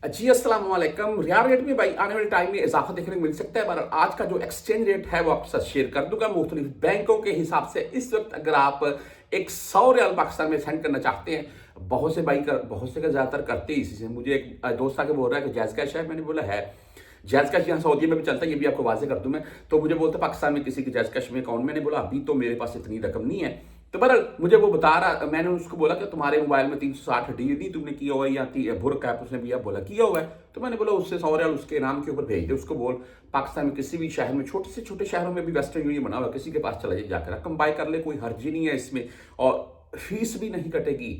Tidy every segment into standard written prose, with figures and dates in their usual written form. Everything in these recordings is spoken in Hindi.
जी अस्सलाम वालेकुम। रियाल रेट में भाई आने वाले टाइम में इजाफा देखने को मिल सकता है, पर आज का जो एक्सचेंज रेट है वो आपके साथ शेयर कर दूंगा मुख्तलिफ बैंकों के हिसाब से। इस वक्त अगर आप एक 100 रियाल पाकिस्तान में सेंड करना चाहते हैं, बहुत से का ज्यादातर करते ही इसी से। मुझे एक दोस्त आके बोल रहा है कि जायज़ कैश है, मैंने बोला है। जायज़ कैश यहाँ सऊदी में भी चलता है, ये भी आपको वाजे कर दूं मैं। तो मुझे बोलता पाकिस्तान में किसी की जायज़ कैश में अकाउंट, मैंने बोला अभी तो मेरे पास इतनी रकम नहीं है। तो बहरहाल मुझे वो बता रहा, मैंने उसको बोला कि तुम्हारे मोबाइल में 360 डी तुमने किया हुआ है या भुर कैप, उसने भी बोला किया हुआ है। तो मैंने बोला उससे 100 रियाल उसके नाम के ऊपर भेज दे, उसको बोल पाकिस्तान में किसी भी शहर में, छोटे से छोटे शहरों में भी वेस्टर्न यूनियन बना हुआ, किसी के पास चला जाए, जाकर रकम बाय कर ले, कोई हर्जी नहीं है इसमें और फीस भी नहीं कटेगी।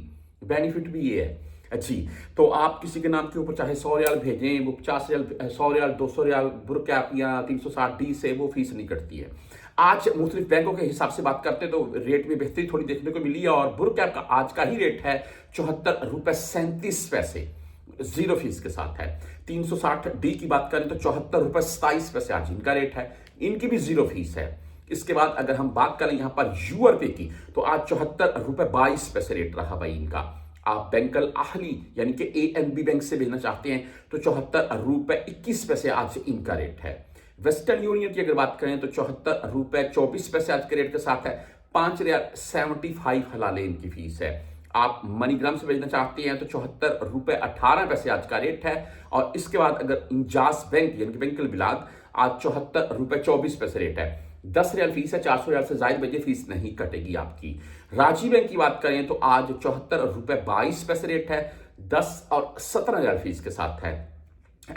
बेनिफिट भी ये है। अच्छी, तो आप किसी के नाम के ऊपर चाहे 100 रियाल भेजें, वो 50 रियाल, 100 रियाल, 200 रियाल बुर कैप या 360 डी से वो फीस नहीं कटती है। आज मुख्तलिफ बैंकों के हिसाब से बात करते तो रेट में बेहतरी थोड़ी देखने को मिली है और बुर कैप का आज का ही रेट है 74 रुपए 37 पैसे, जीरो फीस के साथ है। 360 डी की बात करें तो 74 रुपए 27 पैसे आज इनका रेट है, इनकी भी जीरो फीस है। इसके बाद अगर हम बात करें यहां पर यूआर पे की, तो आज 74 रुपए 22 पैसे रेट रहा भाई इनका। आप बैंकल आहली यानी कि ANB बैंक से भेजना चाहते हैं तो 74 रुपए 21 पैसे आज इनका रेट है। वेस्टर्न यूनियन की अगर बात करें तो 74 रुपए 24 पैसे आज के रेट के साथ है। 5 रियाल 75 हलाले इनकी फीस है। आप मनीग्राम से भेजना चाहते हैं तो 74 रुपए 18 पैसे आज का रेट है। और इसके बाद अगर इंजाज बैंक यानी कि बैंकल बिलाद, आज 74 रुपए 24 पैसे रेट है। 10 रियाल फीस है, 400 रियाल से जायद भेजे फीस नहीं कटेगी आपकी। राजी बैंक की बात करें तो आज 74 रुपए 22 पैसे रेट है, 10 और 17 रियाल फीस के साथ है।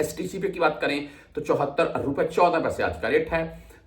STC पे की बात करें तो 74 रुपए 14 पैसे आज का रेट है,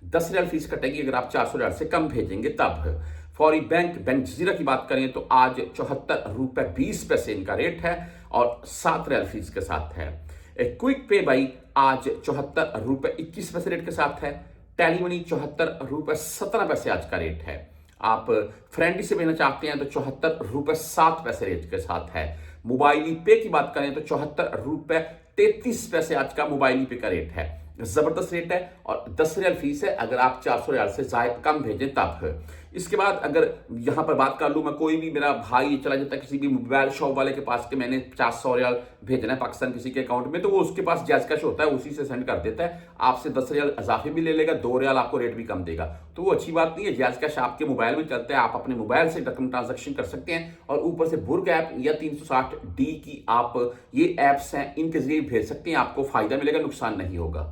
10 रियाल फीस कटेगी अगर आप 400 रियाल से कम भेजेंगे तब। फौरी बैंक जजीरा की बात करें तो आज 74 रुपए 20 पैसे इनका रेट है और 7 रियाल फीस के साथ है। क्विक पे भाई आज 74 रुपए 21 पैसे रेट के साथ है। टेलीमनी 74 रुपए 17 पैसे आज का रेट है। आप फ्रेंडी से भेजना चाहते हैं तो 74 रुपए 7 पैसे रेट के साथ है। मोबाइली पे की बात करें तो 74 रुपए 33 पैसे आज का मोबाइली पे का रेट है। जबरदस्त रेट है और 10 रियाल फीस है अगर आप 400 रियाल से जायद कम भेजें तब। इसके बाद अगर यहां पर बात कर लूं मैं, कोई भी मेरा भाई चला जाता है किसी भी मोबाइल शॉप वाले के पास कि मैंने 400 रियाल भेजना है पाकिस्तान किसी के अकाउंट में, तो वो उसके पास जायज कैश होता है, उसी से सेंड कर देता है। आपसे 10 रियाल इजाफे भी ले लेगा, 2 रियाल आपको रेट भी कम देगा, तो वो अच्छी बात नहीं है। जायज कैश आपके मोबाइल में चलता है, आप अपने मोबाइल से रकम ट्रांजेक्शन कर सकते हैं और ऊपर से बुर्ग ऐप या 360 डी की आप ये ऐप्स हैं, इनके जरिए भेज सकते हैं, आपको फायदा मिलेगा, नुकसान नहीं होगा।